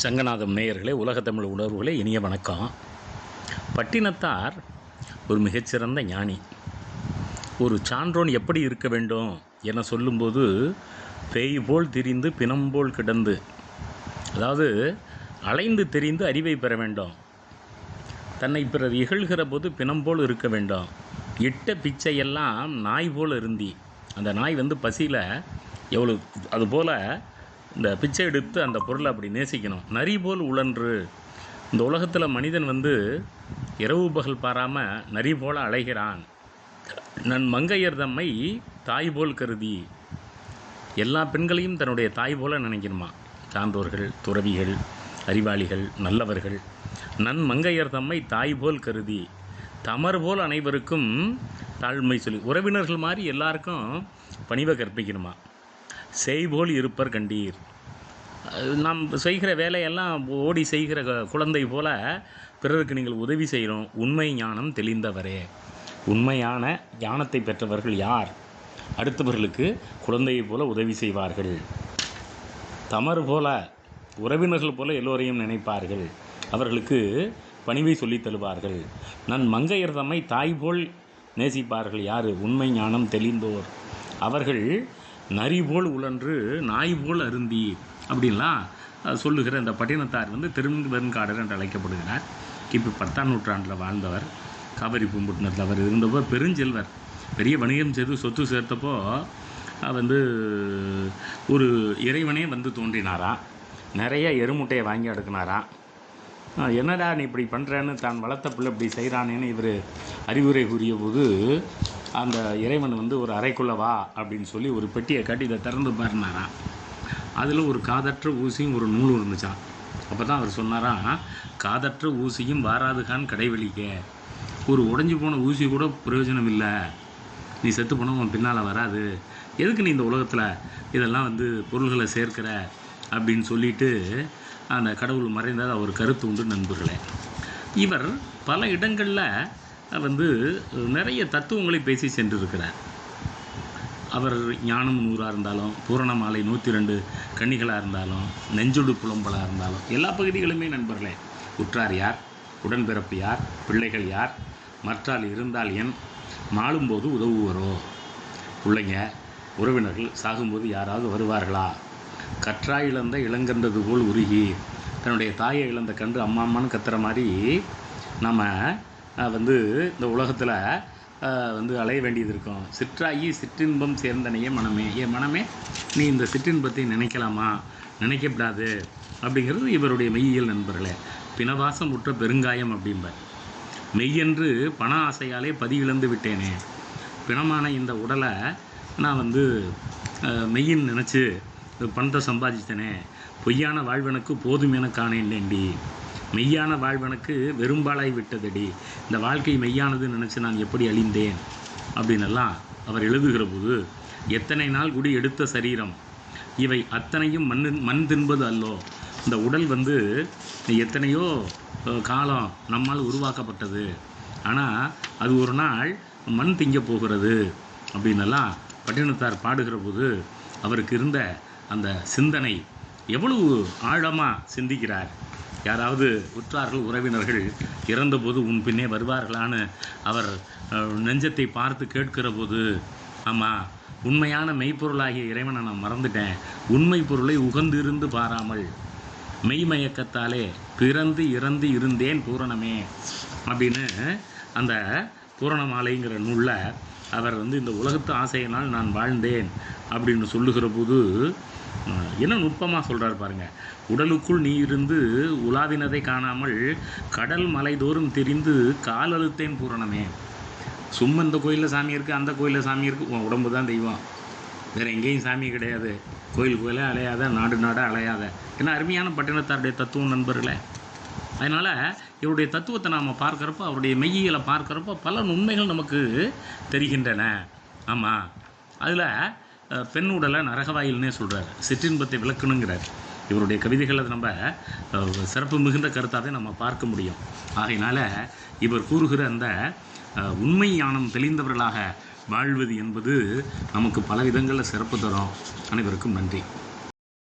சங்கநாதம் நேயர்களே, உலகத்தமிழ் உணர்வுகளே, இனிய வணக்கம். பட்டினத்தார் ஒரு மிகச்சிறந்த ஞானி. ஒரு சான்றோன் எப்படி இருக்க வேண்டும் என சொல்லும்போது, பேய் போல் திரிந்து பிணம்போல் கிடந்து, அதாவது அலைந்து தெரிந்து அறிவை பெற வேண்டும். தன்னை பிறர் இகழ்கிற போது பிணம்போல் இருக்க வேண்டும். இட்ட பிச்சையெல்லாம் நாய் போல் இருந்தி, அந்த நாய் பசியில் எவ்வளோ அதுபோல் இந்த பிச்சை எடுத்து அந்த பொருளை அப்படி நேசிக்கணும். நரி போல் உழன்று, இந்த உலகத்தில் மனிதன் இரவு பகல் பாராமல் நரி போல் அலைகிறான். நன் மங்கையர் தம்மை தாய் போல் கருதி, எல்லா பெண்களையும் தன்னுடைய தாய் போல் நினைக்கணுமா. சான்றோர்கள், துறவிகள், அறிவாளிகள், நல்லவர்கள் நன் மங்கையர் தம்மை தாய் போல் கருதி, தமர் போல் அனைவருக்கும் தாழ்மை சொல்லி, உறவினர்கள் மாதிரி எல்லாருக்கும் பணிவை கற்பிக்கணுமா. செய்போல் இருப்பர் கண்டீர், நாம் செய்கிற வேலையெல்லாம் ஓடி செய்கிற குழந்தை போல் பிறருக்கு நீங்கள் உதவி செய்யணும். உண்மை ஞானம் தெளிந்தவரே, உண்மையான ஞானத்தை பெற்றவர்கள் யார்? அடுத்தவர்களுக்கு குழந்தையை போல உதவி செய்வார்கள். தமர் போல, உறவினர்கள் போல எல்லோரையும் நினைப்பார்கள். அவர்களுக்கு பணிவை சொல்லித் தருவார்கள். நன் மங்கையர் தம்மை தாய் போல் நேசிப்பார்கள். யார்? உண்மை ஞானம் தெளிந்தோர். அவர்கள் நரி போல் உழன்று நாய் போல் அருந்தி அப்படின்லாம் சொல்லுகிற இந்த பட்டினத்தார் திருவெண்காடர் என்று அழைக்கப்படுகிறார். கிபி 10ஆம் நூற்றாண்டில் வாழ்ந்தவர். காவிரி பூம்பட்டினத்தில் அவர் இருந்தப்போ பெருஞ்செல்வர். பெரிய வணிகம் செய்து சொத்து சேர்த்தப்போ ஒரு இறைவனே தோன்றினாராம். நிறைய எருமுட்டையை வாங்கி அடுக்கினாராம். என்னடா நீ இப்படி பண்ணுறேன்னு, தான் வளர்த்த பிள்ளை இப்படி செய்கிறானேன்னு இவர் அறிவுரை கூறிய போது, அந்த இறைவன் ஒரு அறைக்குள்ளே வா அப்படின்னு சொல்லி ஒரு பெட்டியை காட்டி இதை திறந்து பாருனாராம். அதில் ஒரு காதற்ற ஊசியும் ஒரு நூலும் இருந்துச்சான். அப்போ தான் அவர் சொன்னாராம், காதற்ற ஊசியும் வாராதுகான் கடைவெளிக்க, ஒரு உடஞ்சி போன ஊசி கூட பிரயோஜனம் இல்லை, நீ செத்து போனால் உன் பின்னால் வராது, எதுக்கு நீ இந்த உலகத்தில் இதெல்லாம் பொருள்களை சேர்க்கிற அப்படின்னு சொல்லிட்டு அந்த கடவுள் மறைந்தது அவர் கருத்து உண்டு. நண்பர்களே, இவர் பல இடங்களில் நிறைய தத்துவங்களை பேசி சென்றிருக்கிறார். அவர் ஞானம் 100 இருந்தாலும், பூரண மாலை 102 கன்னிகளாக இருந்தாலும், நெஞ்சொடு புலம்பலாக இருந்தாலும், எல்லா பகுதிகளுமே நண்பர்களே, உற்றார் யார், உடன்பிறப்பு யார், பிள்ளைகள் யார், மற்றால் இருந்தால் என், மாளும்போது உதவுவரோ, பிள்ளைங்க உறவினர்கள் சாகும்போது யாராவது வருவார்களா, கற்றாய் இழந்த இளங்கன்றது போல் உருகி, தன்னுடைய தாயை இழந்த கன்று அம்மா அம்மான்னு கத்துற மாதிரி நம்ம இந்த உலகத்தில் அலைய வேண்டியது இருக்கும். சிற்றாகி சிற்றின்பம் சேர்ந்தனையே மனமே, ஏன் மனமே நீ இந்த சிற்றின்பத்தை நினைக்கலாமா, நினைக்கப்படாது அப்படிங்கிறது இவருடைய மெய்யியல். நண்பர்களே, பிணவாசம் உற்ற பெருங்காயம் அப்படிம்பார். மெய்யென்று பண ஆசையாலே பதி இழந்து விட்டேனே, பிணமான இந்த உடலை நான் மெய்யின்னு நினச்சி பணத்தை சம்பாதித்தனே, பொய்யான வாழ்வனுக்கு போதும் என காணேன்டி, மெய்யான வாழ்வனுக்கு வெறும்பாலாய் விட்டதடி, இந்த வாழ்க்கை மெய்யானது நினச்சி நான் எப்படி அழிந்தேன் அப்படின்னெல்லாம் அவர் எழுதுகிற போது, எத்தனை நாள் குடி எடுத்த சரீரம், இவை அத்தனையும் மண் தின்பது அல்லோ, இந்த உடல் எத்தனையோ காலம் நம்மால் உருவாக்கப்பட்டது, ஆனால் அது ஒரு நாள் மண் திங்க போகிறது அப்படின்னெல்லாம் பட்டினத்தார் பாடுகிற போது அவருக்கு இருந்த அந்த சிந்தனை எவ்வளவு ஆழமாக சிந்திக்கிறார். யாராவது உற்றார்கள், உறவினர்கள் இறந்தபோது உன் பின்னே வருவார்களான்னு அவர் நெஞ்சத்தை பார்த்து கேட்கிற போது, ஆமாம், உண்மையான மெய்ப்பொருளாகிய இறைவனை நான் மறந்துட்டேன், உண்மை பொருளை உகந்திருந்து பாராமல் மெய்மயக்கத்தாலே பிறந்து இறந்து இருந்தேன் பூரணமே அப்படின்னு அந்த பூரணமாலைங்கிற நூலில் அவர் இந்த உலகத்து ஆசையினால் நான் வாழ்ந்தேன் அப்படின்னு சொல்லுகிற போது என்ன நுட்பமாக சொல்கிறார் பாருங்கள். உடலுக்குள் நீ இருந்து உலாவினதை காணாமல் கடல் மலைதோறும் தெரிந்து காலழுத்தேன் பூரணமே. சும்மா இந்த கோயிலில் சாமி இருக்குது, அந்த கோயிலில் சாமி இருக்குது, உன் உடம்பு தான் தெய்வம், வேறு எங்கேயும் சாமி கிடையாது, கோயிலே அலையாத, நாடு நாடாக அலையாத. ஏன்னா அருமையான பட்டினத்தாருடைய தத்துவம் நண்பர்களே. அதனால் இவருடைய தத்துவத்தை நாம் பார்க்குறப்போ, அவருடைய மெய்யியலை பார்க்குறப்போ பல உண்மைகள் நமக்கு தெரிகின்றன. ஆமாம், அதில் பெண் உடலை நரகவாயில்னே சொல்கிறார், சிற்றின்பத்தை விளக்கணுங்கிறார். இவருடைய கவிதைகளை நம்ம சிறப்பு மிகுந்த கருத்தாகவே நம்ம பார்க்க முடியும். ஆகையினால் இவர் கூறுகிற அந்த உண்மை ஞானம் தெளிந்தவர்களாக வாழ்வது என்பது நமக்கு பல விதங்களில் சிறப்பு தரும். அனைவருக்கும் நன்றி.